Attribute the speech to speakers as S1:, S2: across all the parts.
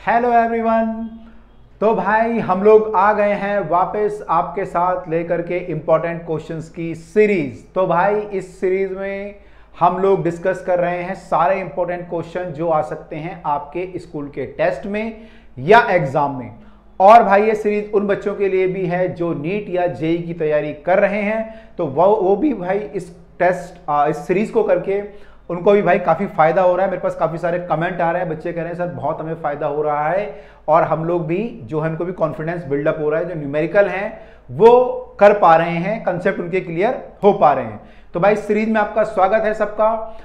S1: Hello everyone. तो भाई हम लोग आ गए हैं वापस आपके साथ लेकर के इम्पोर्टेंट क्वेश्चंस की सीरीज। तो भाई इस सीरीज में हम लोग डिस्कस कर रहे हैं सारे इंपॉर्टेंट क्वेश्चन जो आ सकते हैं आपके स्कूल के टेस्ट में या एग्जाम में। और भाई ये सीरीज उन बच्चों के लिए भी है जो नीट या जेई की तैयारी कर रहे हैं, तो वो भी भाई इस सीरीज को करके उनको भी भाई काफी फायदा हो रहा है। मेरे पास काफी सारे कमेंट आ रहे हैं, बच्चे कह रहे हैं सर बहुत हमें फायदा हो रहा है और हम लोग भी जो है उनको भी कॉन्फिडेंस बिल्डअप हो रहा है, जो न्यूमेरिकल हैं वो कर पा रहे हैं, कंसेप्ट उनके क्लियर हो पा रहे हैं। तो भाई सीरीज में आपका स्वागत है सबका।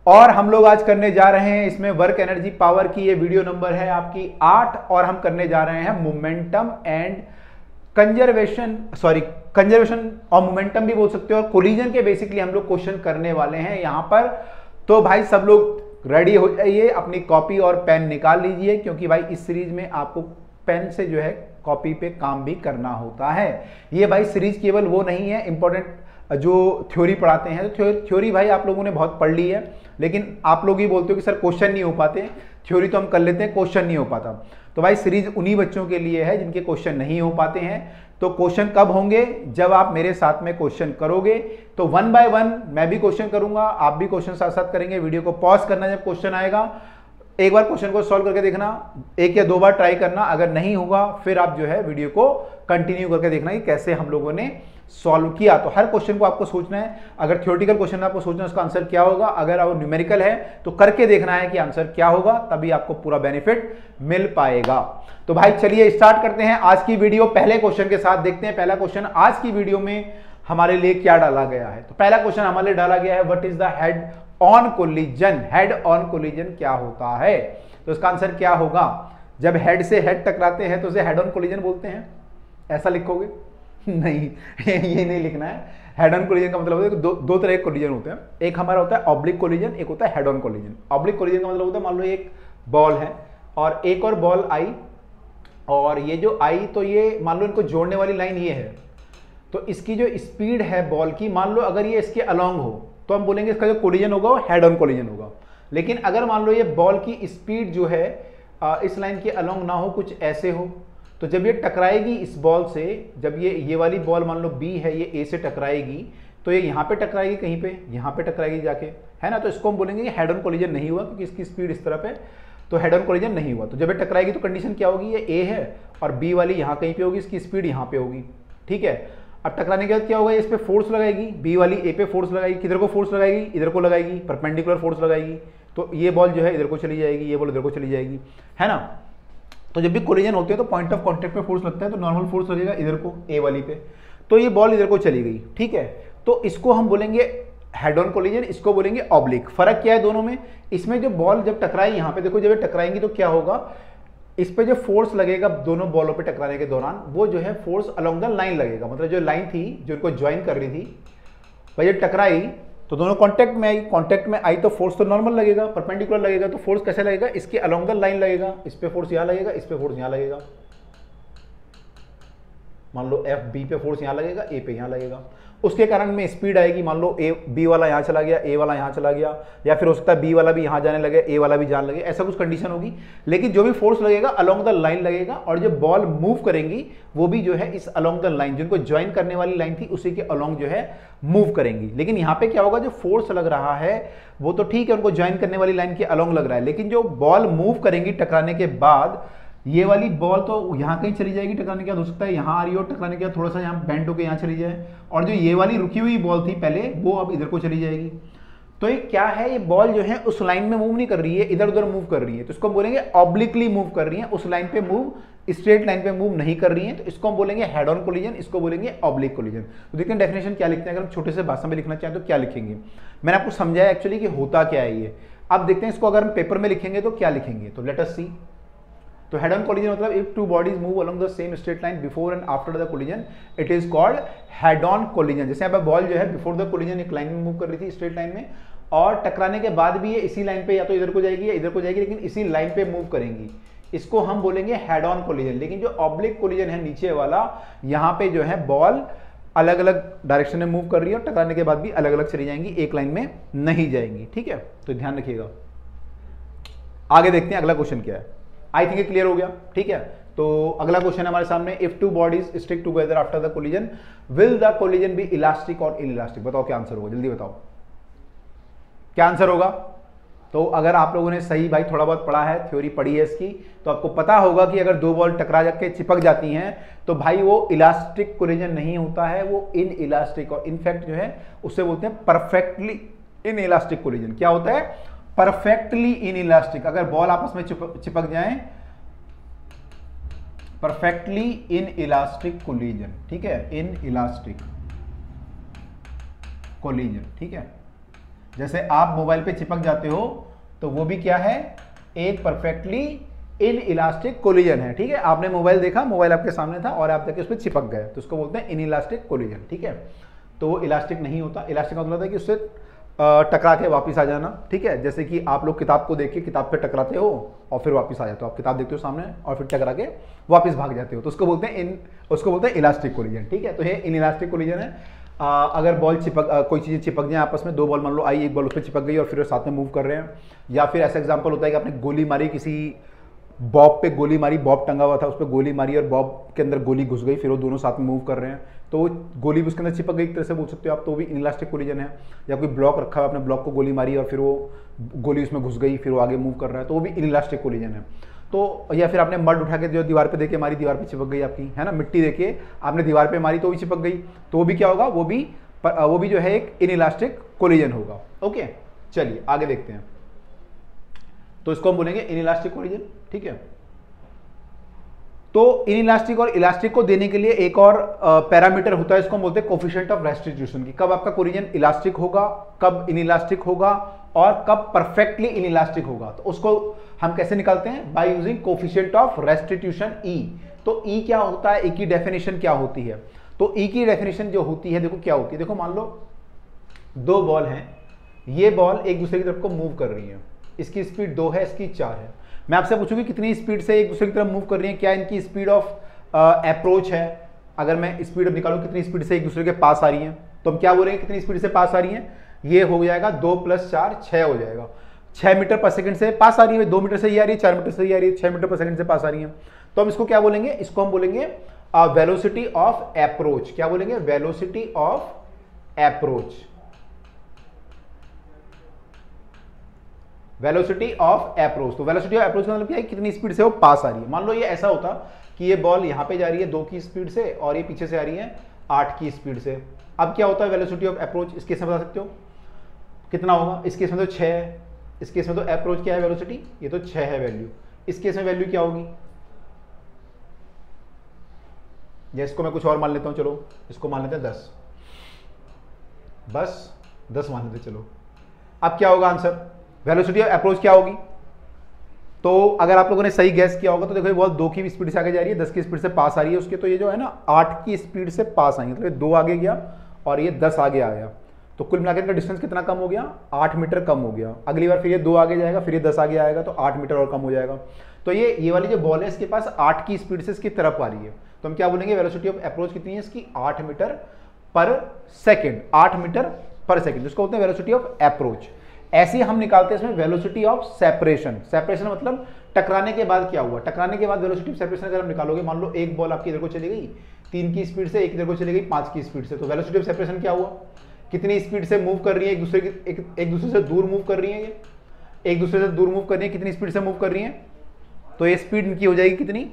S1: और हम लोग आज करने जा रहे हैं इसमें वर्क एनर्जी पावर की, ये वीडियो नंबर है आपकी 8 और हम करने जा रहे हैं मोमेंटम एंड कंजर्वेशन और मोमेंटम भी बोल सकते हो, और कोलिजन के बेसिकली हम लोग क्वेश्चन करने वाले हैं यहां पर। तो भाई सब लोग रेडी हो जाइए, अपनी कॉपी और पेन निकाल लीजिए, क्योंकि भाई इस सीरीज में आपको पेन से जो है कॉपी पे काम भी करना होता है। ये भाई सीरीज केवल वो नहीं है इंपॉर्टेंट जो थ्योरी पढ़ाते हैं, तो थ्योरी भाई आप लोगों ने बहुत पढ़ ली है, लेकिन आप लोग ही बोलते हो कि सर क्वेश्चन नहीं हो पाते। थ्योरी तो हम कर लेते हैं, क्वेश्चन नहीं हो पाता। तो भाई सीरीज उन्हीं बच्चों के लिए है जिनके क्वेश्चन नहीं हो पाते हैं। तो क्वेश्चन कब होंगे? जब आप मेरे साथ में क्वेश्चन करोगे। तो 1 बाय 1 मैं भी क्वेश्चन करूंगा, आप भी क्वेश्चन साथ साथ करेंगे। वीडियो को पॉज करना जब क्वेश्चन आएगा, एक बार क्वेश्चन को सॉल्व करके देखना, 1 या 2 बार ट्राई करना, अगर नहीं होगा फिर आप जो है वीडियो को कंटिन्यू करके देखना कि कैसे हम लोगों ने सॉल्व किया। तो हर क्वेश्चन को आपको सोचना है, अगर थ्योरेटिकल क्वेश्चन है आपको सोचना है उसका आंसर क्या होगा, अगर वो न्यूमेरिकल है तो करके देखना है कि आंसर क्या होगा, तभी आपको पूरा बेनिफिट मिल पाएगा। तो भाई चलिए स्टार्ट करते हैं आज की वीडियो। पहले क्वेश्चन के साथ देखते हैं पहला क्वेश्चन आज की वीडियो में हमारे लिए क्या डाला गया है। तो पहला क्वेश्चन हमारे लिए डाला गया है, what is the head on collision. Head on collision क्या होता है? तो इसका आंसर क्या होगा? जब हेड से हेड टकराते हैं तो उसे हेड ऑन कोलिजन बोलते हैं, ऐसा लिखोगे? नहीं, ये नहीं लिखना है। हेड ऑन कोलिजन का मतलब होता है कि दो तरह के कोलिजन होते हैं। एक हमारा होता है ऑब्लिक कोलिजन, एक होता है head on collision. Oblique collision का मतलब होता है मान लो एक बॉल है और एक और बॉल आई, और ये जो आई तो ये मान लो इनको जोड़ने वाली लाइन ये है, तो इसकी जो स्पीड है बॉल की, मान लो अगर ये इसके अलोंग हो तो हम बोलेंगे इसका जो कोलिजन होगा वो हेड ऑन कोलिजन होगा। लेकिन अगर मान लो ये बॉल की स्पीड जो है इस लाइन के अलोंग ना हो, कुछ ऐसे हो, तो जब ये टकराएगी इस बॉल से, जब ये वाली बॉल मान लो बी है, ये ए से टकराएगी, तो ये यहाँ पे टकराएगी, कहीं पे यहाँ पे टकराएगी जाके, है ना। तो इसको हम बोलेंगे हेड ऑन कोलिजन नहीं हुआ, क्योंकि इसकी स्पीड इस तरफ है, तो हेड ऑन कोलिजन नहीं हुआ। तो जब ये टकराएगी तो कंडीशन क्या होगी? ये ए है और बी वाली यहाँ कहीं पे होगी, इसकी स्पीड यहाँ पे होगी, ठीक है। अब टकराने के बाद क्या होगा? इस पे फोर्स लगाएगी, बी वाली ए पे फोर्स लगाएगी, किधर को फोर्स लगाएगी? इधर को लगाएगी, परपेंडिकुलर फोर्स लगाएगी, तो ये बॉल जो है इधर को चली जाएगी, ये बॉल इधर को चली जाएगी, है ना। तो जब भी कोलिजन होते हैं तो पॉइंट ऑफ कांटेक्ट पे फोर्स लगता है, तो नॉर्मल फोर्स लगेगा इधर को ए वाली पे, तो ये बॉल इधर को चली गई, ठीक है। तो इसको हम बोलेंगे हेड ऑन कोलिजन, इसको बोलेंगे ऑब्लिक। फर्क क्या है दोनों में? इसमें जो बॉल जब टकराई, यहाँ पे देखो, जब ये टकराएंगी तो क्या होगा? इस पे जो फोर्स लगेगा दोनों बॉलों पे टकराने के दौरान, वो जो है फोर्स अलोंग द लाइन लगेगा। मतलब जो लाइन थी जो इनको ज्वाइन कर रही थी, भाई जब टकराई तो दोनों कांटेक्ट में आई तो फोर्स तो नॉर्मल लगेगा, परपेंडिकुलर लगेगा। तो फोर्स कैसे लगेगा? इसके अलोंग द लाइन लगेगा, इस पे फोर्स यहाँ लगेगा, इस पे फोर्स यहाँ लगेगा। मान लो एफ बी पे फोर्स यहाँ लगेगा, ए पे यहाँ लगेगा, उसके कारण में स्पीड आएगी। मान लो ए बी वाला यहाँ चला गया, ए वाला यहाँ चला गया, या फिर हो सकता है बी वाला भी यहाँ जाने लगे, ए वाला भी जाने लगे, ऐसा कुछ कंडीशन होगी। लेकिन जो भी फोर्स लगेगा अलोंग द लाइन लगेगा, और जो बॉल मूव करेंगी वो भी जो है इस अलोंग द लाइन, जिनको ज्वाइन करने वाली लाइन थी उसी के अलोंग जो है मूव करेंगी। लेकिन यहाँ पे क्या होगा? जो फोर्स लग रहा है वो तो ठीक है, उनको ज्वाइन करने वाली लाइन के अलोंग लग रहा है, लेकिन जो बॉल मूव करेंगी टकराने के बाद, ये वाली बॉल तो यहाँ कहीं चली जाएगी टकराने के बाद, हो सकता है यहाँ आ रही हो, टकराने के बाद थोड़ा सा यहाँ बेंड होकर यहाँ चली जाए, और जो ये वाली रुकी हुई बॉल थी पहले, वो अब इधर को चली जाएगी। तो ये क्या है? ये बॉल जो है उस लाइन में मूव नहीं कर रही है, इधर उधर मूव कर रही है, तो इसको हम बोलेंगे ऑब्लिकली मूव कर रही है, उस लाइन पे मूव, स्ट्रेट लाइन पे मूव नहीं कर रही है, तो इसको हम बोलेंगे हेड ऑन कोलिजन, इसको बोलेंगे ऑब्लिक कोलिजन। तो देखते हैं डेफिनेशन क्या लिखते हैं। अगर हम छोटे से भाषा में लिखना चाहें तो क्या लिखेंगे? मैंने आपको समझाया एक्चुअली कि होता क्या है ये। अब देखते हैं इसको अगर हम पेपर में लिखेंगे तो क्या लिखेंगे। तो लेट अस सी। तो हेड ऑन कोलिजन मतलब if two bodies move along the same straight line before and after the collision, it is called head on collision. जैसे यहाँ पे बॉल जो है बिफोर द कोलिजन एक लाइन में मूव कर रही थी स्ट्रेट लाइन में, और टकराने के बाद भी ये इसी लाइन पे या तो इधर को जाएगी या इधर को जाएगी, लेकिन इसी लाइन पे मूव करेंगी, इसको हम बोलेंगे हेड ऑन कोलिजन। लेकिन जो ऑब्लिक कोलिजन है नीचे वाला, यहाँ पे जो है बॉल अलग अलग डायरेक्शन में मूव कर रही है और टकराने के बाद भी अलग अलग चली जाएंगी, एक लाइन में नहीं जाएंगी, ठीक है। तो ध्यान रखिएगा। आगे देखते हैं अगला क्वेश्चन क्या है। आई थिंक क्लियर हो गया, ठीक है। तो अगला क्वेश्चन हमारे सामने, if two bodies stick together after the collision will the collision be elastic और इनइलास्टिक? बताओ क्या आंसर होगा, जल्दी बताओ क्या आंसर होगा। तो अगर आप लोगों ने सही भाई थोड़ा बहुत पढ़ा है, थ्योरी पढ़ी है इसकी, तो आपको पता होगा कि अगर दो बॉल टकरा जाके चिपक जाती हैं तो भाई वो इलास्टिक कोलिजन नहीं होता है, वो इन इलास्टिक, और इनफैक्ट जो है उससे बोलते हैं परफेक्टली इन इलास्टिक कोलिजन। क्या होता है? Perfectly in elastic. अगर बॉल आपस में चिपक जाएं, परफेक्टली इन इलास्टिक कोलिजन, ठीक है, इन इलास्टिक कोलिजन, ठीक है। जैसे आप मोबाइल पे चिपक जाते हो तो वो भी क्या है? एक परफेक्टली इन इलास्टिक कोलिजन है, ठीक है। आपने मोबाइल देखा, मोबाइल आपके सामने था और आप जाके उस पर चिपक गए, तो उसको बोलते हैं इन इलास्टिक कोलिजन, ठीक है। तो वो इलास्टिक नहीं होता। इलास्टिक का मतलब है कि उससे टकरा के वापस आ जाना, ठीक है। जैसे कि आप लोग किताब को देख के किताब पे टकराते हो और फिर वापस आ जाते हो, आप किताब देखते हो सामने और फिर टकरा के वापस भाग जाते हो, तो उसको बोलते हैं इलास्टिक कोलिजन, ठीक है। तो ये इन इलास्टिक कोलिजन है। अगर बॉल कोई चीज़ें चिपक जाए आपस में, दो बॉल मान लो आई, एक बॉल उस पर चिपक गई और फिर साथ में मूव कर रहे हैं, या फिर ऐसा एग्जांपल होता है कि आपने गोली मारी, किसी बॉब पे गोली मारी, बॉब टंगा हुआ था, उस पर गोली मारी और बॉब के अंदर गोली घुस गई, फिर वो दोनों साथ में मूव कर रहे हैं, तो गोली भी उसके अंदर चिपक गई, एक तरह से बोल सकते हो आप, तो भी इनइलास्टिक कोलिजन है। या कोई ब्लॉक रखा हुआ, आपने ब्लॉक को गोली मारी और फिर वो गोली उसमें घुस गई, फिर वो आगे मूव कर रहा है, तो वो भी इनइलास्टिक कोलिजन है। तो या फिर आपने मड उठा के जो दीवार पे देके मारी, दीवार पे चिपक गई आपकी, है ना, मिट्टी देके आपने दीवार पे मारी तो भी चिपक गई, तो वो भी क्या होगा? वो भी जो है एक इनइलास्टिक कोलिजन होगा। ओके, चलिए आगे देखते हैं। तो इसको हम बोलेंगे इनइलास्टिक कोलिजन, ठीक है। तो इनइलास्टिक और इलास्टिक को देने के लिए एक और पैरामीटर होता है, इसको हम बोलते हैं कोफिशिएंट ऑफ रेस्टिट्यूशन की। कब आपका कोलिजन इलास्टिक होगा, कब इनइलास्टिक होगा और कब परफेक्टली इनइलास्टिक होगा। तो उसको हम कैसे निकालते हैं? By using coefficient of restitution E. तो ई क्या होता है? ई की डेफिनेशन क्या होती है? तो ई की डेफिनेशन जो होती है, देखो क्या होती है। देखो मान लो दो बॉल हैं, ये बॉल एक दूसरे की तरफ को मूव कर रही है, इसकी स्पीड 2 है, इसकी 4 है। मैं आपसे पूछूंगी कितनी स्पीड से एक दूसरे की तरफ मूव कर रही है, क्या इनकी स्पीड ऑफ अप्रोच है। अगर मैं स्पीड निकालूं कितनी स्पीड से एक दूसरे के पास आ रही है, तो हम क्या बोलेंगे कितनी स्पीड से पास आ रही है? ये हो जाएगा 2 + 4 6 हो जाएगा। 6 मीटर पर सेकंड से पास आ रही है, 2 मीटर से ये आ रही है, 4 मीटर से ये आ रही है, 6 मीटर पर सेकंड से पास आ रही है। तो हम इसको क्या बोलेंगे? इसको हम बोलेंगे वेलोसिटी ऑफ अप्रोच। क्या बोलेंगे? Velocity of approach. Velocity of approach. तो वेलोसिटी ऑफ अप्रोच का मतलब क्या है? कितनी स्पीड से वो पास आ रही है। मान लो ये ऐसा होता कि ये बॉल यहां पे जा रही है 2 की स्पीड से और ये पीछे से आ रही है 8 की स्पीड से। अब क्या होता है वेलोसिटी ऑफ अप्रोच? इस केस में बता सकते हो कितना होगा? इस केस में तो 6 है, इस केस में तो अप्रोच क्या है वेलोसिटी? ये तो 6 है वैल्यू। इस केस में वैल्यू क्या होगी? या इसको मैं कुछ और मान लेता हूं, चलो इसको मान लेते हैं 10, बस 10 मान लेते चलो। अब क्या होगा आंसर? वेलोसिटी ऑफ अप्रोच क्या होगी? तो अगर आप लोगों ने सही गैस किया होगा तो देखो ये बॉल 2 की स्पीड से आगे जा रही है, 10 की स्पीड से पास आ रही है उसके, तो ये जो है ना 8 की स्पीड से पास आई, मतलब 2 आगे गया और ये 10 आगे आया, तो कुल मिलाकर का डिस्टेंस कितना कम हो गया? 8 मीटर कम हो गया। अगली बार फिर ये 2 आगे जाएगा, फिर ये 10 आगे आएगा, तो 8 मीटर और कम हो जाएगा। तो ये वाली जो बॉल है इसके पास 8 की स्पीड से इसकी तरफ आ रही है, तो हम क्या बोलेंगे? वेलोसिटी ऑफ अप्रोच कितनी है इसकी? 8 मीटर पर सेकेंड। 8 मीटर पर सेकेंड, जिसको बोलते हैं वेलोसिटी ऑफ अप्रोच। ऐसे हम निकालते हैं इसमें वेलोसिटी ऑफ सेपरेशन। सेपरेशन मतलब टकराने के बाद क्या हुआ? टकराने के बाद वेलोसिटी ऑफ सेपरेशन अगर हम निकालोगे, मान लो एक बॉल आपकी इधर को चली गई 3 की स्पीड से, एक इधर को चली गई 5 की स्पीड से, तो वेलोसिटी ऑफ सेपरेशन क्या हुआ? कितनी स्पीड से मूव कर रही है एक दूसरे से दूर मूव कर रही है, ये एक दूसरे से दूर मूव कर रही है, कितनी स्पीड से मूव कर रही है? तो ये स्पीड इनकी हो जाएगी कितनी?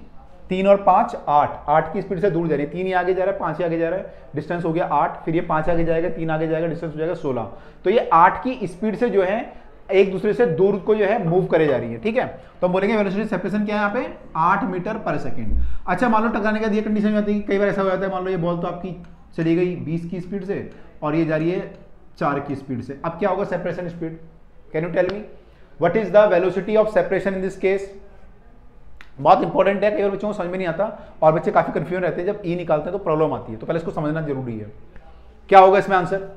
S1: 3 और 5 8, 8 की स्पीड से दूर जा रही है, 3 ही आगे जा रहा है, 5 ही आगे जा रहा है, डिस्टेंस हो गया 8, फिर ये 5 आगे जाएगा, 3 आगे जाएगा, डिस्टेंस हो जाएगा 16। तो ये 8 की स्पीड से जो है एक दूसरे से दूर को जो है मूव करे जा रही है, ठीक है। तो हम बोलेंगे वेलोसिटी सेपरेशन क्या है यहाँ पे? 8 मीटर पर सेकेंड। अच्छा मान लो टकराने के बाद ये कंडीशन में आती है, कई बार ऐसा हो जाता है, मान लो ये बॉल तो आपकी चली गई 20 की स्पीड से और ये जा रही है 4 की स्पीड से। अब क्या होगा separation speed? Can you tell me what is the velocity of separation in this case? बहुत इंपॉर्टेंट है, कई बार बच्चों को समझ में नहीं आता और बच्चे काफी कंफ्यूज रहते हैं, जब ई निकालते हैं तो प्रॉब्लम आती है, तो पहले इसको समझना जरूरी है। क्या होगा इसमें आंसर?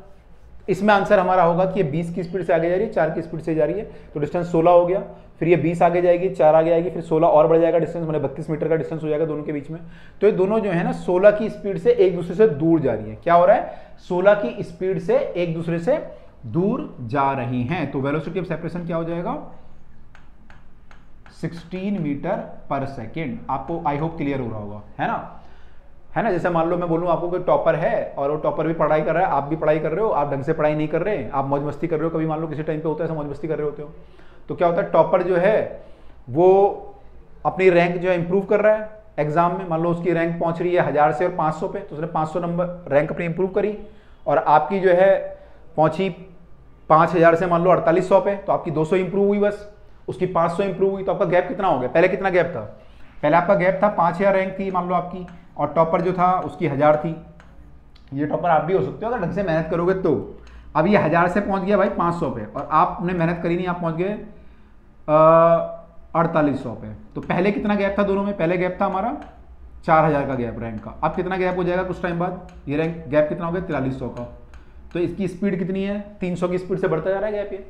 S1: इसमें आंसर हमारा होगा कि ये 20 की स्पीड से आगे जा रही है, 4 की स्पीड से जा रही है, तो डिस्टेंस 16 हो गया, फिर ये 20 आगे जाएगी, 4 आगे आएगी, फिर 16 और बढ़ जाएगा डिस्टेंस, मतलब 32 मीटर का डिस्टेंस हो जाएगा दोनों के बीच में। तो ये दोनों जो है ना 16 की स्पीड से एक दूसरे से दूर जा रही है। क्या हो रहा है? 16 की स्पीड से एक दूसरे से दूर जा रही हैं, तो वेलोसिटी ऑफ सेपरेशन क्या हो जाएगा? 16 मीटर पर सेकेंड। आपको आई होप क्लियर हो रहा होगा, है ना। जैसे मान लो मैं बोलूँ आपको कोई टॉपर है और वो टॉपर भी पढ़ाई कर रहा है, आप भी पढ़ाई कर रहे हो, आप ढंग से पढ़ाई नहीं कर रहे, आप मौज मस्ती कर रहे हो, कभी मान लो किसी टाइम पे होता है ऐसा मौज मस्ती कर रहे होते हो, तो क्या होता है टॉपर जो है वो अपनी रैंक जो है इंप्रूव कर रहा है एग्जाम में। मान लो उसकी रैंक पहुंच रही है 1000 से और 500 पे, तो उसने 500 नंबर रैंक अपनी इंप्रूव करी, और आपकी जो है पहुंची 5000 से मान लो 4800 पे, तो आपकी 200 इंप्रूव हुई बस, उसकी 500 इंप्रूव हुई, तो आपका गैप कितना हो गया? पहले कितना गैप था? पहले आपका गैप था 5000 रैंक थी मान लो आपकी, और टॉपर जो था उसकी 1000 थी। ये टॉपर आप भी हो सकते हो अगर ढंग से मेहनत करोगे तो। अब ये 1000 से पहुंच गया भाई 500 पे, और आपने मेहनत करी नहीं, आप पहुंच गए 4800 पे। तो पहले कितना गैप था दोनों में? पहले गैप था हमारा 4000 का गैप रैंक का। अब कितना गैप हो जाएगा कुछ टाइम बाद? ये रैंक गैप कितना हो गया? 4300 का। तो इसकी स्पीड कितनी है? 300 की स्पीड से बढ़ता जा रहा है गैप ये।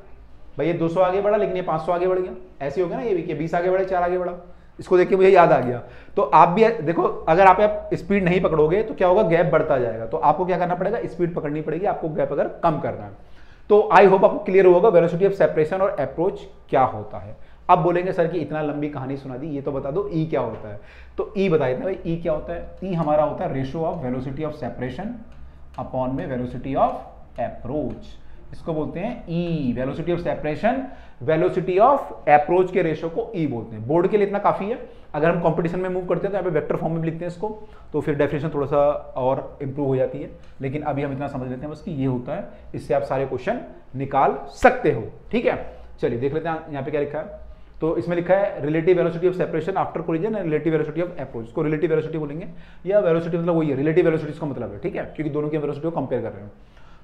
S1: भाई ये 200 आगे बढ़ा लेकिन ये 500 आगे बढ़ गया, ऐसे हो गया ना ये भी कि 20 आगे बढ़े 4 आगे बढ़ा। इसको देख के मुझे याद आ गया। तो आप भी देखो, अगर आप स्पीड नहीं पकड़ोगे तो क्या होगा? गैप बढ़ता जाएगा। तो आपको क्या करना पड़ेगा? स्पीड पकड़नी पड़ेगी आपको, गैप अगर कम करना है। तो आई होप आपको क्लियर होगा वेलोसिटी ऑफ सेपरेशन और अप्रोच क्या होता है। अब बोलेंगे सर कि इतना लंबी कहानी सुना दी, ये तो बता दो ई क्या होता है। तो ई बता देते हैं भाई, ई क्या होता है? ई हमारा होता है ratio of velocity of separation upon में वेलोसिटी ऑफ अप्रोच। इसको बोलते हैं E, velocity of separation velocity of approach के रेशियो को ई बोलते हैं। बोर्ड के लिए इतना काफी है। अगर हम कंपटीशन में मूव करते हैं तो यहाँ पे वेक्टर फॉर्म में भी लिखते हैं इसको, तो फिर डेफिनेशन थोड़ा सा और इंप्रूव हो जाती है। लेकिन अभी हम इतना समझ लेते हैं बस कि ये होता है, इससे आप सारे क्वेश्चन निकाल सकते हो। ठीक है, चलिए देख लेते हैं यहाँ पे क्या लिखा है। तो इसमें लिखा है relative velocity of separation after collision and relative velocity of approach. इसको रिलेटिव वेलोसिटी बोलेंगे, या वेलोसिटी मतलब वही है, रिलेटिव वेलोसिटी इसका मतलब है। ठीक है, क्योंकि दोनों की वेलोसिटी को कंपेयर कर रहे हैं।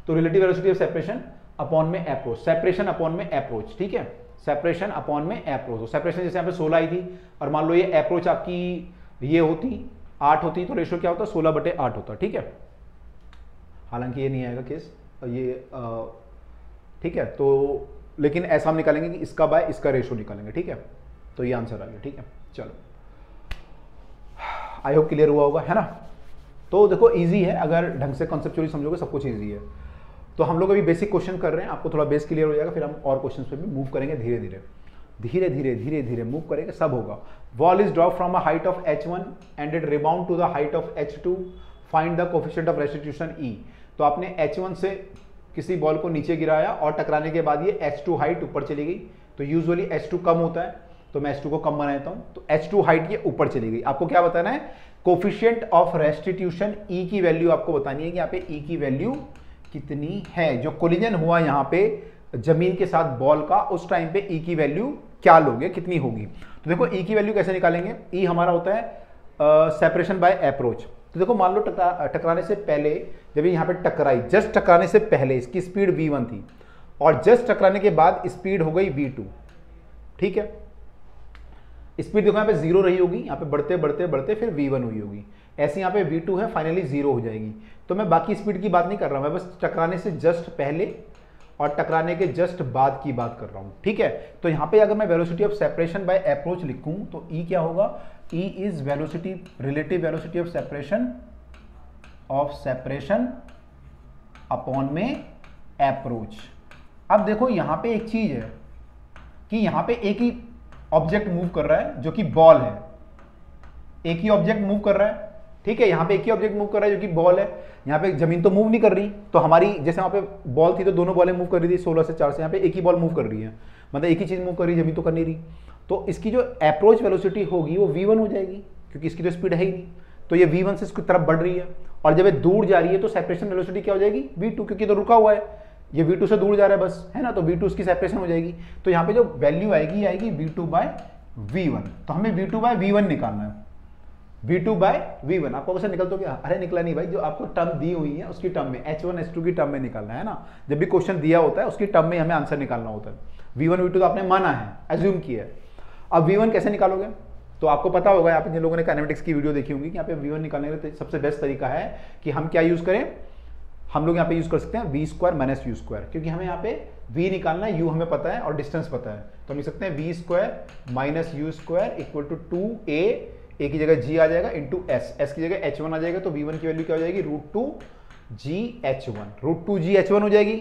S1: तो relative velocity of separation upon में अप्रोच, सेपरेशन अपॉन में अप्रोच। ठीक है, सेपरेशन अपॉन में अप्रोच। तो सेपरेशन जैसे यहाँ पे 16 आई थी, और मान लो ये अप्रोच आपकी ये होती 8 होती, तो रेशियो क्या होता? 16/8 होता। ठीक है, हालांकि ये नहीं आएगा केस ये ठीक है। तो लेकिन ऐसा हम निकालेंगे कि इसका बाय इसका रेशियो निकालेंगे। ठीक है, तो ये आंसर आ गया। ठीक है, चलो आई होप क्लियर हुआ होगा, है ना। तो देखो इजी है, अगर ढंग से कॉन्सेप्चुअली समझोगे सब कुछ इजी है। तो हम लोग अभी बेसिक क्वेश्चन कर रहे हैं, आपको थोड़ा बेस क्लियर हो जाएगा, फिर हम और क्वेश्चन पे भी मूव करेंगे धीरे धीरे धीरे धीरे धीरे धीरे मूव करेंगे, सब होगा। Ball is drop from a height of h1 and it rebound to the height of h2, find the coefficient of restitution E। तो आपने h1 से किसी बॉल को नीचे गिराया और टकराने के बाद ये h2 हाइट ऊपर चली गई। तो यूजुअली h2 कम होता है, तो मैं h2 को कम बना देता हूं। तो h2 हाइट ये ऊपर चली गई। आपको क्या बताना है? कोफिशिएंट ऑफ रेस्टिट्यूशन E की वैल्यू आपको बतानी है कि यहाँ पे E की वैल्यू कितनी है। जो कोलिजन हुआ यहाँ पे जमीन के साथ बॉल का, उस टाइम पे E की वैल्यू क्या लोगे, कितनी होगी। तो देखो E की वैल्यू कैसे निकालेंगे? E हमारा होता है सेपरेशन बाय अप्रोच। तो देखो मान लो टकराने से पहले, जब यहाँ पे टकराई, जस्ट टकराने से पहले इसकी स्पीड v1 थी, और जस्ट टकराने के बाद स्पीड हो गई v2। ठीक है, स्पीड देखो यहाँ पे 0 रही होगी, यहाँ पे बढ़ते बढ़ते बढ़ते फिर v1 हुई होगी। ऐसे यहाँ पे v2 है, फाइनली 0 हो जाएगी। तो मैं बाकी स्पीड की बात नहीं कर रहा हूं, मैं बस टकराने से जस्ट पहले और टकराने के जस्ट बाद की बात कर रहा हूं। ठीक है, तो यहाँ पे अगर मैं velocity of separation by approach लिखूं तो E क्या होगा? E is velocity, relative velocity of separation upon में अप्रोच। अब देखो यहाँ पे एक चीज है कि यहाँ पे एक ही ऑब्जेक्ट मूव कर रहा है जो कि बॉल है, एक ही ऑब्जेक्ट मूव कर रहा है। ठीक है, यहाँ पे एक ही ऑब्जेक्ट मूव कर रहा है जो कि बॉल है। यहाँ पे जमीन तो मूव नहीं कर रही, तो हमारी जैसे वहाँ पे बॉल थी तो दोनों बॉलें मूव कर रही थी 16 से 4 से, यहाँ पे एक ही बॉल मूव कर रही है, मतलब एक ही चीज मूव कर रही है, जमीन तो कर नहीं रही। तो इसकी जो अप्रोच वेलोसिटी होगी वो v1 हो जाएगी, क्योंकि इसकी तो स्पीड है ही नहीं। तो ये v1 से इसकी तरफ बढ़ रही है, और जब ये दूर जा रही है तो सेपरेशन वेलोसिटी क्या हो जाएगी? v2, क्योंकि तो रुका हुआ है, ये v2 से दूर जा रहा है बस, है ना। तो v2 उसकी सेपरेशन हो जाएगी। तो यहाँ पे जो वैल्यू आएगी आएगी v2/v1। तो हमें v2/v1 निकालना है। v2/v1 आपको कैसे निकल तो क्या? अरे निकला नहीं भाई, जो आपको टर्म दी हुई है उसकी टर्म में, h1 h2 की टर्म में निकालना है ना। जब भी क्वेश्चन दिया होता है उसकी टर्म में हमें आंसर निकालना होता है। v1 v2 तो आपने माना है, एज्यूम किया है। अब v1 कैसे निकालोगे? तो आपको पता होगा, यहाँ पे जिन लोगों ने काइनेमेटिक्स की वीडियो देखी होगी, कि यहाँ पे v1 निकालने का सबसे बेस्ट तरीका है कि हम क्या यूज करें? हम लोग यहाँ पे यूज कर सकते हैं v² - u², क्योंकि हमें यहाँ पे v निकालना है, u हमें पता है और डिस्टेंस पता है। तो हम लिख सकते हैं v² - u² equal to 2a, a की जगह g आ जाएगा इंटू s की जगह h1 आ जाएगा। तो v1 की वैल्यू क्या हो जाएगी? √2 g h1 हो जाएगी।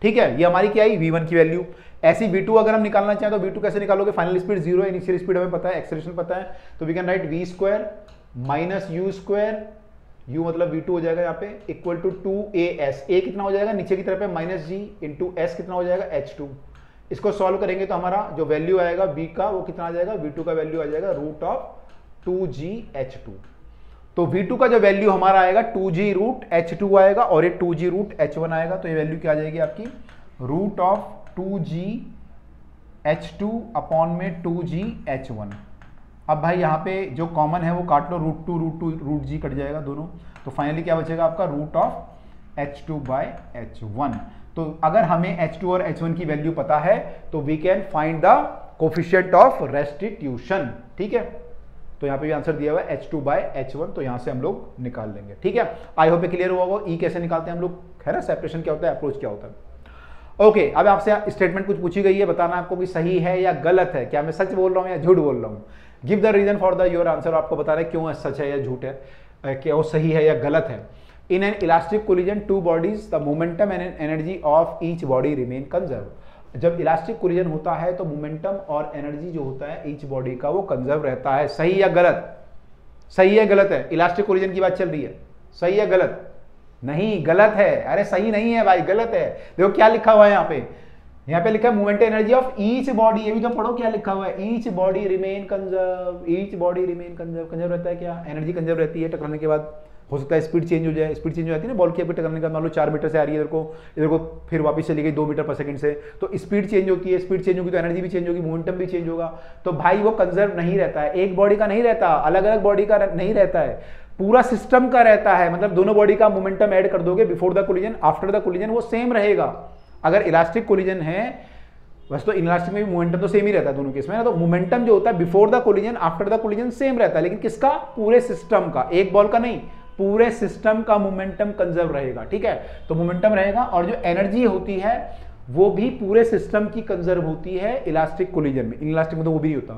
S1: ठीक है, ये हमारी क्या आई, v1 की वैल्यू। ऐसी v2 अगर हम निकालना चाहें तो v2 कैसे निकालोगे, फाइनल स्पीड 0 है, इनिशियल स्पीड हमें पता है, एक्सेलरेशन पता है, तो we can write v square minus u square, u मतलब v2 हो जाएगा यहाँ पे, इक्वल टू 2as, a कितना हो जाएगा नीचे की तरफ है माइनस g इंटू s कितना हो जाएगा h2। इसको सॉल्व करेंगे तो हमारा जो वैल्यू आएगा v का वो कितना आ जाएगा, v2 का वैल्यू आ जाएगा रूट ऑफ 2gh2। तो v2 का जो वैल्यू हमारा आएगा 2g रूट h2 आएगा और ये 2g रूट h1 आएगा, तो ये वैल्यू क्या आ जाएगी आपकी, root of 2g h2 upon में 2g h1। अब भाई यहाँ पे जो कॉमन है वो काट लो, रूट g कट जाएगा दोनों, तो फाइनली क्या बचेगा आपका, root of h2 bye h1। तो अगर हमें h2 और h1 की वैल्यू पता है तो we can find the coefficient of restitution, ठीक है। तो यहाँ पे भी आंसर दिया हुआ है h2 बाय h1, तो यहाँ से हम लोग निकाल लेंगे, ठीक है। आई होप क्लियर हुआ होगा ई कैसे निकालते हैं हम लोग, है ना, सेपरेशन क्या होता है, अप्रोच क्या होता है। ओके, अब आपसे स्टेटमेंट कुछ पूछी गई है, बताना आपको कि सही है या गलत है, क्या मैं सच बोल रहा हूँ या झूठ बोल रहा हूँ। Give the reason for the your answer, आपको बताना है क्यों सच है या झूठ है, क्या वो सही है या गलत है। In an elastic collision two bodies the momentum and energy of each body remain conserve. जब इलास्टिक कोलिजन होता है तो मोमेंटम और एनर्जी जो होता है ईच बॉडी का वो कंजर्व रहता है। सही या गलत, सही है गलत है, इलास्टिक कोलिजन की बात चल रही है, सही है गलत, नहीं गलत है, अरे सही नहीं है भाई, गलत है। देखो क्या लिखा हुआ है यहाँ पे लिखा है moment energy of each body, ये भी तो पढ़ो क्या लिखा हुआ है, each body remain conserve, each body remain conserve. Conserve रहता है क्या, एनर्जी कंजर्व रहती है, टकराने के बाद हो सकता है स्पीड चेंज हो जाए, स्पीड चेंज हो जाती है ना बॉल की, टकराने के बाद मान लो 4 मीटर से आ रही है इधर को फिर वापस चली गई 2 मीटर पर सेकंड से, तो स्पीड चेंज होती है, स्पीड चेंज होगी तो एनर्जी भी चेंज होगी, मोमेंटम भी चेंज होगा। तो भाई वो कंजर्व नहीं रहता है, एक बॉडी का नहीं रहता, अलग अलग बॉडी का नहीं रहता है, पूरा सिस्टम का रहता है। मतलब दोनों बॉडी का मोमेंटम ऐड कर दोगे before the collision, after the collision वो सेम रहेगा। अगर इलास्टिक कोलिजन है, वैसे तो इलास्टिक में भी मोमेंटम तो सेम ही रहता है दोनों केस में ना, तो मोमेंटम जो होता है before the collision after the collision same रहता है, लेकिन किसका, पूरे सिस्टम का, एक बॉल का नहीं, पूरे सिस्टम का मोमेंटम कंजर्व रहेगा, ठीक है। तो मोमेंटम रहेगा और जो एनर्जी होती है वो भी पूरे सिस्टम की कंजर्व होती है इलास्टिक कोलिजन में, इलास्टिक में तो वो भी नहीं होता।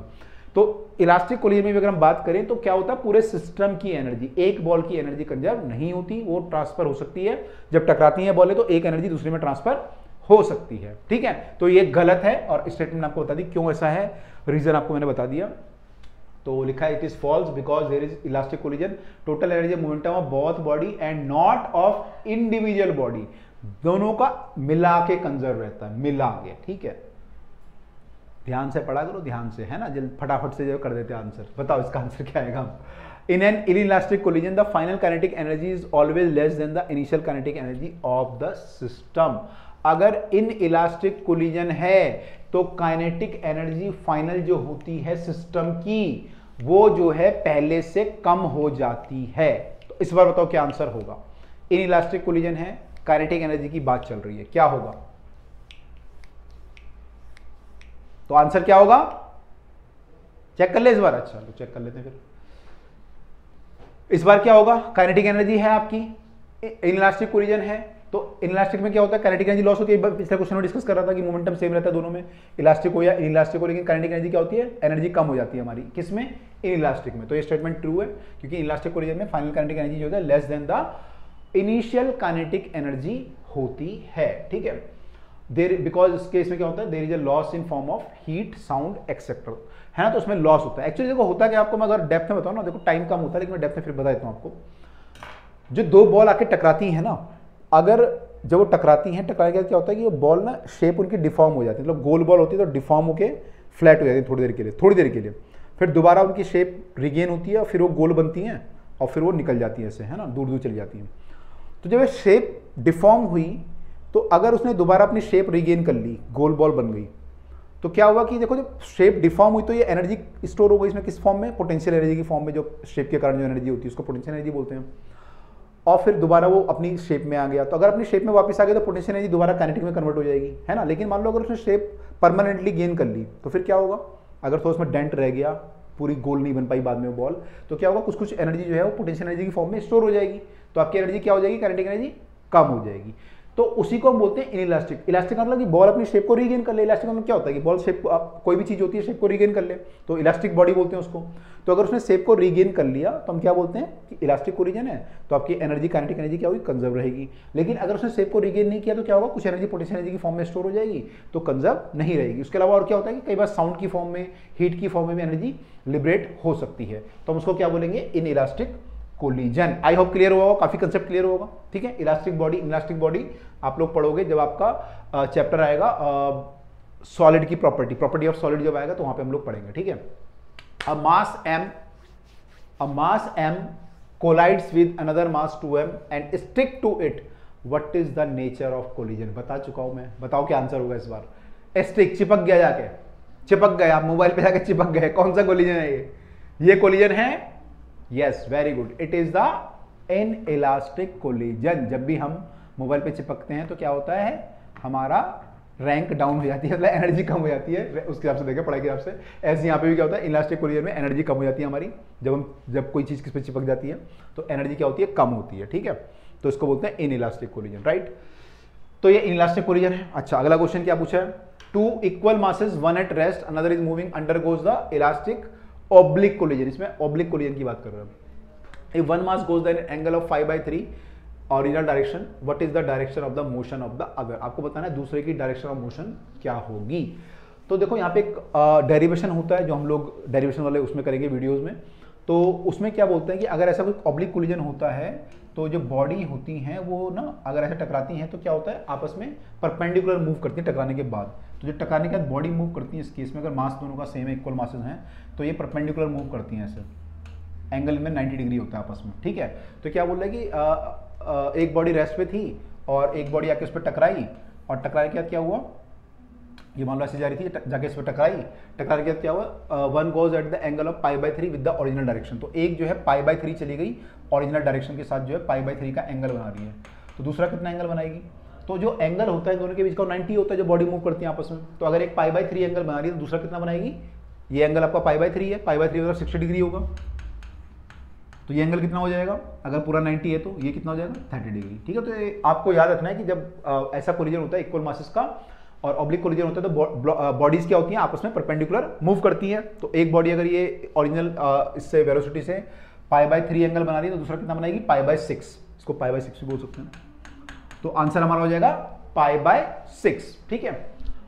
S1: तो इलास्टिक कोलिजन में अगर हम बात करें तो क्या होता है, पूरे सिस्टम की एनर्जी, एक बॉल की एनर्जी कंजर्व नहीं होती, वो ट्रांसफर हो सकती है, जब टकराती है बॉलें तो एक एनर्जी दूसरे में ट्रांसफर हो सकती है, ठीक है। तो ये गलत है और स्टेटमेंट आपको बता दी क्यों ऐसा है, रीजन आपको मैंने बता दिया। तो लिखा है it is false because there is elastic collision, total energy momentum of both body and not of individual body, दोनों का मिला के कंजर्व रहता है, मिला के, ठीक है। ध्यान से पढ़ा करो, ध्यान से, है ना, जल्द फटाफट से जो कर देते हैं आंसर। बताओ इसका आंसर क्या आएगा। In an inelastic collision the final kinetic energy is always less than the initial kinetic energy of the system. अगर इन इलास्टिक कोलिजन है तो काइनेटिक एनर्जी फाइनल जो होती है सिस्टम की, वो जो है पहले से कम हो जाती है। तो इस बार बताओ क्या आंसर होगा। इन इलास्टिक कोलिजन है, काइनेटिक एनर्जी की बात चल रही है, क्या होगा, तो आंसर क्या होगा, चेक कर ले इस बार। अच्छा तो चेक कर लेते हैं फिर। इस बार क्या होगा, काइनेटिक एनर्जी है आपकी, इनइलास्टिक कोलिजन है, तो इनइलास्टिक में क्या होता है, काइनेटिक एनर्जी लॉस होती है। पिछले क्वेश्चन में डिस्कस कर रहा था कि मोमेंटम सेम रहता है दोनों में, इलास्टिक हो या इनइलास्टिक हो, लेकिन काइनेटिक एनर्जी क्या होती है, एनर्जी कम हो जाती है हमारी, किसमें, इनइलास्टिक में। तो ये स्टेटमेंट ट्रू है क्योंकि इलास्टिक कोलिजन में फाइनल काइनेटिक एनर्जी जो है less than the initial kinetic energy होती है, ठीक है। देर बिकॉज इस केस में क्या होता है, there is a loss in form of heat, sound etcetera, है ना, तो उसमें लॉस होता है। एक्चुअली देखो होता क्या, आपको मैं अगर डेप्थ में बताऊं ना, देखो टाइम कम होता है लेकिन मैं डेप्थ में फिर बता देता हूं आपको। जो दो बॉल आके टकराती है ना, अगर जब वो टकराती हैं, टकराने के बाद क्या होता है कि वो बॉल ना शेप उनकी डिफॉर्म हो जाती है, मतलब गोल बॉल होती है तो डिफॉर्म होके फ्लैट हो जाती है थोड़ी देर के लिए, फिर दोबारा उनकी शेप रिगेन होती है और फिर वो गोल बनती हैं और फिर वो निकल जाती है ऐसे, है ना, दूर दूर चली जाती हैं। तो जब ये शेप डिफॉर्म हुई तो अगर उसने दोबारा अपनी शेप रिगेन कर ली, गोल बॉल बन गई, तो क्या हुआ कि देखो जब शेप डिफॉर्म हुई तो ये एनर्जी स्टोर हो गई इसमें, किस फॉर्म में, पोटेंशियल एनर्जी की फॉर्म में। जो शेप के कारण जो एनर्जी होती है उसको पोटेंशियल एनर्जी बोलते हैं। और फिर दोबारा वो अपनी शेप में आ गया, तो अगर अपनी शेप में वापस आ गया तो पोटेंशियल एनर्जी दोबारा काइनेटिक में कन्वर्ट हो जाएगी, है ना। लेकिन मान लो अगर उसने शेप परमानेंटली गेन कर ली तो फिर क्या होगा, अगर तो उसमें डेंट रह गया, पूरी गोल नहीं बन पाई बाद में वो बॉल, तो क्या होगा, कुछ एनर्जी जो है वो पोटेंशियल एनर्जी की फॉर्म में स्टोर हो जाएगी, तो आपकी एनर्जी क्या हो जाएगी, काइनेटिक एनर्जी कम हो जाएगी। तो उसी को हम बोलते हैं इनइलास्टिक। इलास्टिक मतलब कि बॉल अपनी शेप को रीगेन कर ले। इलास्टिक मतलब क्या होता है कि बॉल शेप को, कोई भी चीज होती है शेप को रीगेन कर ले, तो इलास्टिक बॉडी बोलते हैं उसको। तो अगर उसने शेप को रीगेन कर लिया तो हम क्या बोलते हैं कि इलास्टिक कोलिजन है, तो आपकी एनर्जी, काइनेटिक एनर्जी क्या होगी, कंजर्व रहेगी। लेकिन अगर उसने शेप को रीगेन नहीं किया तो क्या होगा, कुछ एनर्जी पोटेंशियल एनर्जी की फॉर्म में स्टोर हो जाएगी, तो कंजर्व नहीं रहेगी। उसके अलावा और क्या होता है कि कई बार साउंड की फॉर्म में, हीट की फॉर्म में भी एनर्जी लिबरेट हो सकती है, तो हम उसको क्या बोलेंगे, inelastic collision. I hope clear हुआ होगा, काफी कंसेप्ट क्लियर होगा, ठीक है। इलास्टिक बॉडी, इलास्टिक बॉडी आप लोग पढ़ोगे जब आपका चैप्टर आएगा सॉलिड की प्रॉपर्टी ऑफ सॉलिड जब आएगा तो वहां पे हम लोग पढ़ेंगे, ठीक है। अ मास m collides with another mass 2m and stick to it, what is the nature of collision? बता चुका हूं मैं, बताओ क्या आंसर होगा इस बार। स्टिक, चिपक गया, जाके चिपक गया, आप मोबाइल पे जाके चिपक गए, कौन सा कोलिजन है ये कोलिजन है, yes very good, it is the inelastic collision. जब भी हम मोबाइल पे चिपकते हैं तो क्या होता है, हमारा रैंक डाउन हो जाती है, मतलब एनर्जी कम हो जाती है, उसके हिसाब से देखें पढ़ाई के हिसाब से। ऐसे यहाँ पे भी क्या होता है, इलास्टिक कोलिजन में एनर्जी कम हो जाती है हमारी, जब कोई चीज किस पे चिपक जाती है तो एनर्जी क्या होती है, कम होती है, ठीक है। तो इसको बोलते हैं इनइलास्टिक कोलिजन, राइट। तो ये इनइलास्टिक कोलिजन है। अच्छा, अगला क्वेश्चन क्या पूछा है, two equal masses, one at rest another is moving, undergoes the elastic oblique collision. इसमें ऑब्लिक कोलिजन की बात कर रहे हैं। If one mass goes at an angle of 5/3 original direction, what is the direction of the motion of the other? आपको बताना है दूसरे की डायरेक्शन ऑफ मोशन क्या होगी। तो देखो यहाँ पे एक डेरिवेशन होता है जो हम लोग डेरिवेशन वाले उसमें करेंगे वीडियोस में। तो उसमें क्या बोलते हैं कि अगर ऐसा कोई ऑब्लिक कोलिजन होता है तो जो बॉडी होती हैं वो ना अगर ऐसे टकराती हैं तो क्या होता है, आपस में परपेंडिकुलर मूव करती है टकराने के बाद। तो जो टकराने के बाद बॉडी मूव करती है, इस केस में अगर मास दोनों का सेम है, इक्वल मासेस हैं, तो ये परपेंडिकुलर मूव करती हैं, ऐसे एंगल में 90 डिग्री होता है आपस में, ठीक है। तो क्या बोल रहा है कि एक बॉडी रेस्ट पे थी और एक बॉडी आके उस पर टकराई, और टकराने के बाद क्या हुआ, ये मान लो ऐसे जा रही थी, जाके इस पर टकराई, टकराने के बाद क्या हुआ, one goes at the angle of π/3 with the original direction. तो एक जो है π/3 चली गई ओरिजिनल डायरेक्शन के साथ, जो है π/3 का एंगल बना रही है, तो दूसरा कितना एंगल बनाएगी, तो जो एंगल होता है दोनों के बीच का 90 होता है, जो बॉडी मूव करती है आपस में। तो अगर एक π/3 एंगल बना रही है तो दूसरा कितना बनाएगी, ये एंगल आपका π/3 है, π/3 मतलब 60 डिग्री होगा, तो ये एंगल कितना हो जाएगा, अगर पूरा 90 है तो ये कितना हो जाएगा, 30 डिग्री, ठीक है। तो ये आपको याद रखना है कि जब ऐसा कोलिजन होता है इक्वल मासेस का और ऑब्लिक कोलिजन होता है तो बॉडीज क्या होती हैं, आपस में परपेंडिकुलर मूव करती है। तो एक बॉडी अगर ये ओरिजिनल इससे वेलोसिटी से π/3 एंगल बना रही है तो दूसरा कितना बनाएगी, π/6, इसको π/6 भी बोल सकते हैं। तो आंसर हमारा हो जाएगा π/6, ठीक है।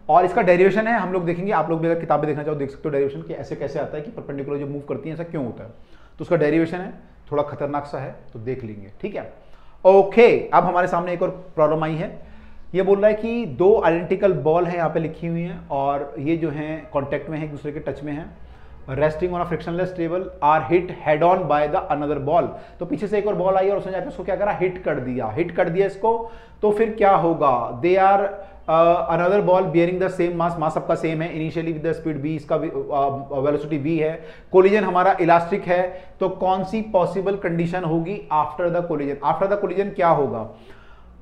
S1: और इसका डेरिवेशन है, हम लोग देखेंगे, आप लोग भी अगर किताबें देखना चाहो देख सकते हो डेरिवेशन कि ऐसे कैसे आता है कि परपेंडिकुलर जो मूव करती है ऐसा क्यों होता है। तो उसका डेरिवेशन है, थोड़ा खतरनाक सा है, तो देख लेंगे, ठीक है। ओके, अब हमारे सामने एक और प्रॉब्लम आई है। ये बोल रहा है कि दो आइडेंटिकल बॉल है यहाँ पे लिखी हुई हैं और ये जो है कांटेक्ट में है, एक दूसरे के टच में है, resting on a frictionless table, are hit head on by the another ball. तो पीछे से एक और बॉल आई और उसने जाकर उसको क्या करा, हिट कर दिया इसको। तो फिर क्या होगा, they are another ball bearing the same mass सबका सेम है, initially with the speed v, इसका वेलोसिटी v है, कोलिजन हमारा इलास्टिक है। तो कौन सी पॉसिबल कंडीशन होगी after the collision, after the collision क्या होगा।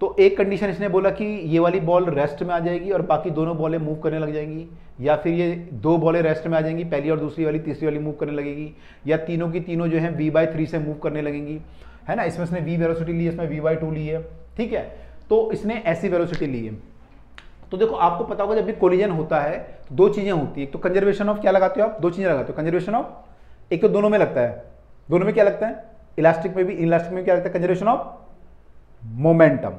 S1: तो एक कंडीशन इसने बोला कि ये वाली बॉल रेस्ट में आ जाएगी और बाकी दोनों बॉलें मूव करने लग जाएंगी, या फिर ये दो बॉलें रेस्ट में आ जाएंगी, पहली और दूसरी वाली, तीसरी वाली मूव करने लगेगी, या तीनों की तीनों जो है v/3 से मूव करने लगेंगी, है ना। इसमें इसने v वेलोसिटी ली है, इसमें v/2 ली है, ठीक है। तो इसने ऐसी वेलोसिटी ली है। तो देखो आपको पता होगा जब भी कोलिजन होता है तो दो चीजें होती है, एक तो कंजर्वेशन ऑफ, क्या लगाते हो आप, दो चीजें लगाते हो, कंजर्वेशन ऑफ, एक तो दोनों में लगता है, दोनों में क्या लगता है, इलास्टिक में भी, इलास्टिक में क्या लगता है, conservation of momentum,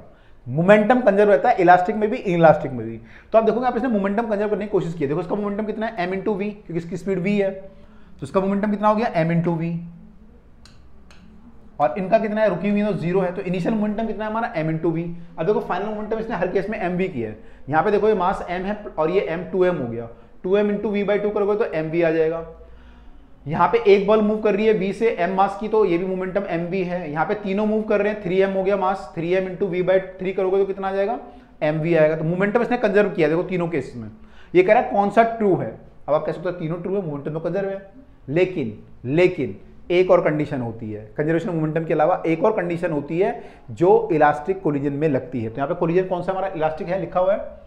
S1: momentum conserve रहता है इलास्टिक में भी, इनइलास्टिक में भी। तो आप देखोगे आप इसने मोमेंटम कंजर्व करने की कोशिश की है। देखो इसका मोमेंटम कितना है, m × v, क्योंकि इसकी स्पीड v है, तो इसका मोमेंटम कितना हो गया, m × v, और इनका कितना है, रुकी हुई है तो 0 है, तो इनिशियल मोमेंटम कितना है हमारा, m × v। अब देखो फाइनल मोमेंटम इसने हर केस में mv किया है। यहाँ पे देखो ये मास m है और ये m 2m हो गया, 2m × v/2 करोगे तो mv आ जाएगा। यहाँ पे एक बॉल मूव कर रही है v से m मास की, तो ये भी मोमेंटम mv है। यहाँ पे तीनों मूव कर रहे हैं, 3m हो गया मास, 3m × v/3 करोगे तो कितना आ जाएगा, mv आएगा। तो मोमेंटम इसने कंजर्व किया, देखो तीनों केस में। ये कह रहा है कौन सा ट्रू है। अब आप कह सकते हो तीनों ट्रू है, मोमेंटम तो कंजर्व है, लेकिन एक और कंडीशन होती है, कंजर्वेशन मोमेंटम के अलावा एक और कंडीशन होती है जो इलास्टिक कोलिजन में लगती है। तो यहाँ पे कोलिजन कौन सा हमारा इलास्टिक है, लिखा हुआ है,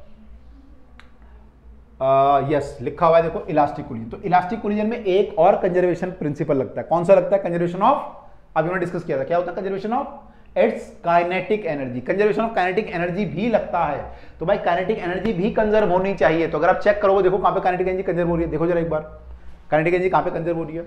S1: यस लिखा हुआ है, देखो इलास्टिक कोलिजन। तो इलास्टिक कोलिजन में एक और कंजर्वेशन प्रिंसिपल लगता है, कौन सा लगता है, कंजर्वेशन ऑफ, अभी हमने डिस्कस किया था, क्या होता है conservation of its kinetic energy. Conservation of kinetic energy भी लगता है, तो भाई काइनेटिक एनर्जी भी कंजर्व होनी चाहिए। तो अगर आप चेक करोगे, देखो कहां पे काइनेटिक एनर्जी कंजर्व हो रही है, देखो जरा एक बार काइनेटिक एनर्जी कहां पे कंजर्व हो रही है।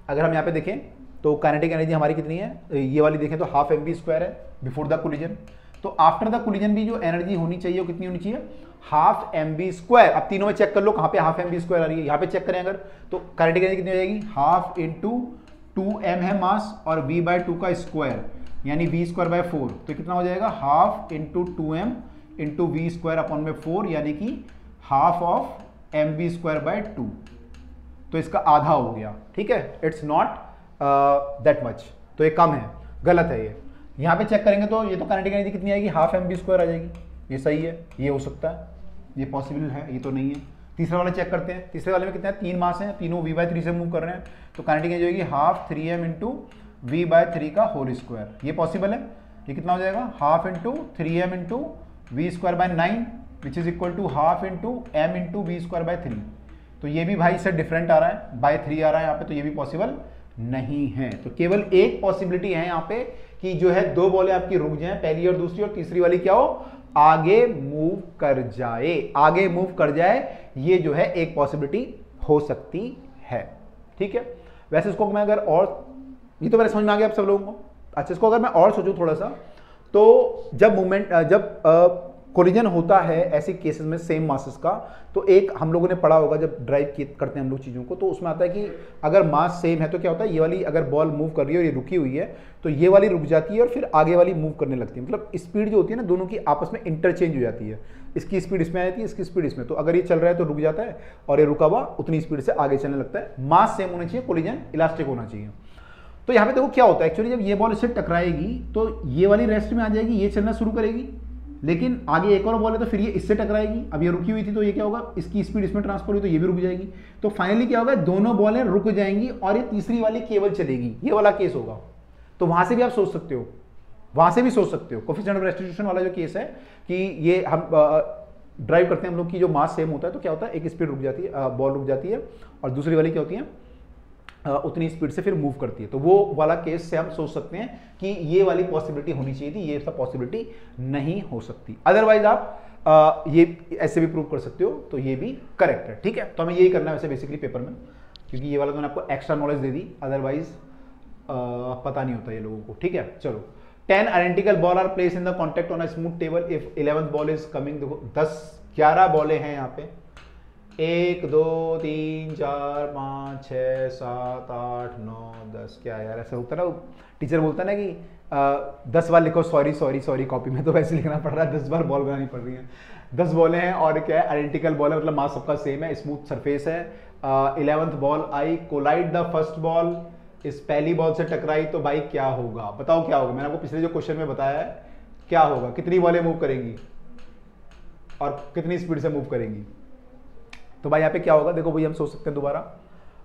S1: अगर हम यहाँ पे देखें तो काइनेटिक एनर्जी हमारी कितनी है, ये वाली देखें तो हाफ mv² है बिफोर द कोलिजन। तो आफ्टर द कोलिजन भी जो एनर्जी होनी चाहिए वो कितनी होनी चाहिए, हाफ mv²। अब तीनों में चेक कर लो कहां पे हाफ mv² आ रही है, यहाँ पे चेक करें अगर, तो काइनेटिक एनर्जी कितनी हो जाएगी, हाफ इंटू 2m है मास और v/2 का स्क्वायर यानी v²/4, तो कितना हो जाएगा, half into 2m into v²/4 यानी कि हाफ ऑफ mv²/2। तो इसका आधा हो गया, ठीक है, इट्स नॉट दैट मच, तो ये कम है, गलत है ये। यहाँ पे चेक करेंगे तो ये तो काइनेटिक एनर्जी कितनी आएगी, हाफ mv² आ जाएगी, ये सही है, ये हो सकता है, ये पॉसिबल है, ये तो नहीं है। तीसरे वाले चेक करते हैं, तीसरे वाले में कितने हैं, 3 मास हैं, तीनों v/3 से मूव कर रहे हैं, तो काइनेटिक एनर्जी होगी हाफ 3m इंटू v/3 का होल स्क्वायर, ये पॉसिबल है। ये कितना हो जाएगा, half into 3m into v²/9 which is equal to half into m into v²/3। तो ये भी भाई इससे डिफरेंट आ रहा है, बाय 3 आ रहा है यहाँ पे, तो ये भी पॉसिबल नहीं है। तो केवल एक पॉसिबिलिटी है यहाँ पे कि जो है 2 बॉलें आपकी रुक जाएं, पहली और दूसरी, और तीसरी वाली क्या हो, आगे मूव कर जाए, आगे मूव कर जाए, ये जो है एक पॉसिबिलिटी हो सकती है, ठीक है। वैसे इसको मैं अगर और, ये तो मेरे समझ में आ गया आप सब लोगों को। अच्छा, इसको अगर मैं और सोचूं थोड़ा सा, तो जब मूवमेंट, जब कोलिजन होता है ऐसे केसेस में सेम मासेस का, तो एक हम लोगों ने पढ़ा होगा जब ड्राइव करते हैं हम लोग चीज़ों को, तो उसमें आता है कि अगर मास सेम है तो क्या होता है, ये वाली अगर बॉल मूव कर रही है और ये रुकी हुई है, तो ये वाली रुक जाती है और फिर आगे वाली मूव करने लगती है। मतलब स्पीड जो होती है ना, दोनों की आपस में इंटरचेंज हो जाती है, इसकी स्पीड इसमें आ जाती है, इसकी स्पीड इसमें। तो अगर ये चल रहा है तो रुक जाता है और ये रुका हुआ उतनी स्पीड से आगे चलने लगता है। मास सेम होना चाहिए, कोलिजन इलास्टिक होना चाहिए। तो यहाँ पे देखो क्या होता है, एक्चुअली जब ये बॉल इससे टकराएगी तो ये वाली रेस्ट में आ जाएगी, ये चलना शुरू करेगी, लेकिन आगे एक और बॉल है तो फिर ये इससे टकराएगी। अब ये रुकी हुई थी तो ये क्या होगा, इसकी स्पीड इसमें ट्रांसफर हुई तो ये भी रुक जाएगी। तो फाइनली क्या होगा, दोनों बॉलें रुक जाएंगी और ये तीसरी वाली केवल चलेगी, ये वाला केस होगा। तो वहां से भी आप सोच सकते हो, वहां से भी सोच सकते हो कोएफिशिएंट ऑफ रेस्टिट्यूशन वाला जो केस है कि ये हम ड्राइव करते हैं हम लोग की, जो मास सेम होता है तो क्या होता है, एक स्पीड रुक जाती है, बॉल रुक जाती है और दूसरी वाली क्या होती है, उतनी स्पीड से फिर मूव करती है। तो वो वाला केस से हम सोच सकते हैं कि ये वाली पॉसिबिलिटी होनी चाहिए थी, ये सब पॉसिबिलिटी नहीं हो सकती। अदरवाइज आप ये ऐसे भी प्रूव कर सकते हो, तो ये भी करेक्ट है, ठीक है। तो हमें यही करना है वैसे बेसिकली पेपर में, क्योंकि ये वाला तो मैंने आपको एक्स्ट्रा नॉलेज दे दी, अदरवाइज पता नहीं होता ये लोगों को, ठीक है। चलो, 10 identical ball are place in the contact on a smooth table if 11th ball is coming. देखो 11 बॉलें हैं यहाँ पे, 1 2 3 4 5 6 7 8 9 10, क्या यार ऐसा होता है ना, टीचर बोलता है ना कि 10 बार लिखो सॉरी सॉरी सॉरी कॉपी में, तो वैसे लिखना पड़ रहा है, 10 बार बॉल बनानी पड़ रही है। 10 बॉलें हैं और क्या है, आइडेंटिकल बॉल है, मतलब मास सबका सेम है, स्मूथ सरफेस है। 11th बॉल आई, कोलाइड द फर्स्ट बॉल, इस पहली बॉल से टकराई, तो भाई क्या होगा, बताओ क्या होगा। मैंने आपको पिछले जो क्वेश्चन में बताया है क्या होगा, कितनी बॉलें मूव करेंगी और कितनी स्पीड से मूव करेंगी। तो भाई यहाँ पे क्या होगा, देखो भाई हम सोच सकते हैं दोबारा,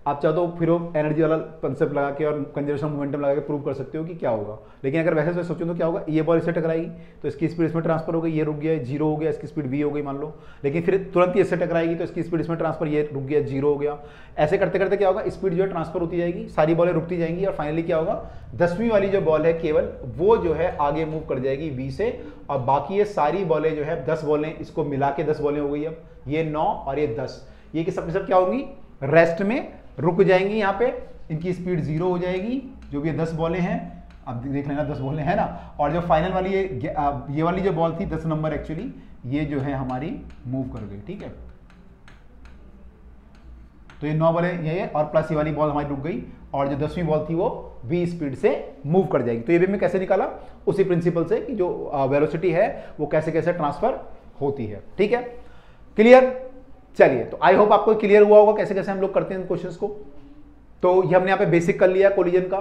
S1: आप चाहो तो फिर वो एनर्जी वाला कंसेप्ट लगा के और कंजर्वेशन मोमेंटम लगा के प्रूव कर सकते हो कि क्या होगा। लेकिन अगर वैसे से सोचो तो क्या होगा, ये बॉल इससे टकराएगी तो इसकी स्पीड इसमें ट्रांसफर हो गई, ये रुक गया, 0 हो गया, इसकी स्पीड v हो गई मान लो। लेकिन फिर तुरंत ही इससे टकराएगी तो इसकी स्पीड इसमें ट्रांसफर, ये रुक गया, 0 हो गया। ऐसे करते करते क्या होगा, स्पीड जो है ट्रांसफर होती जाएगी, सारी बॉलें रुकती जाएंगी और फाइनली क्या होगा, 10वीं वाली जो बॉल है केवल वो जो है आगे मूव कर जाएगी v से, और बाकी ये सारी बॉलें जो है 10 बॉलें, इसको मिला के 10 बॉलें हो गई। अब ये 9 और ये 10, ये कि सब क्या होंगी, रेस्ट में रुक जाएंगी, यहाँ पे इनकी स्पीड 0 हो जाएगी, जो भी 10 बॉलें हैं, अब देख लेना 10 बॉलें हैं ना। और जो फाइनल वाली ये वाली जो बॉल थी 10 नंबर, एक्चुअली ये जो है हमारी मूव कर गई, ठीक है। तो ये 9 बॉलें ये और प्लस ये वाली बॉल हमारी रुक गई, और जो 10वीं बॉल थी वो v स्पीड से मूव कर जाएगी। तो ये भी मैं कैसे निकाला, उसी प्रिंसिपल से कि जो वेलोसिटी है वो कैसे कैसे ट्रांसफर होती है, ठीक है। क्लियर, चलिए, तो आई होप आपको क्लियर हुआ होगा कैसे कैसे हम लोग करते हैं क्वेश्चंस को। तो ये हमने यहाँ पे बेसिक कर लिया कोलिजन का,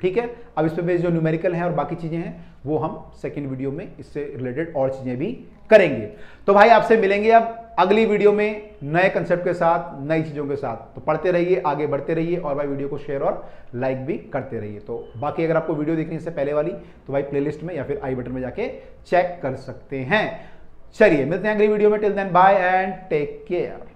S1: ठीक है। अब इस पे बेस्ड जो न्यूमेरिकल है और बाकी चीजें हैं वो हम सेकंड वीडियो में इससे रिलेटेड और चीजें भी करेंगे। तो भाई आपसे मिलेंगे अब अगली वीडियो में नए कंसेप्ट के साथ, नई चीजों के साथ। तो पढ़ते रहिए, आगे बढ़ते रहिए, और भाई वीडियो को शेयर और लाइक भी करते रहिए। तो बाकी अगर आपको वीडियो देखनी है इससे पहले वाली, तो भाई प्लेलिस्ट में या फिर आई बटन में जाके चेक कर सकते हैं। चलिए मिलते हैं अगली वीडियो में, till then bye and take care.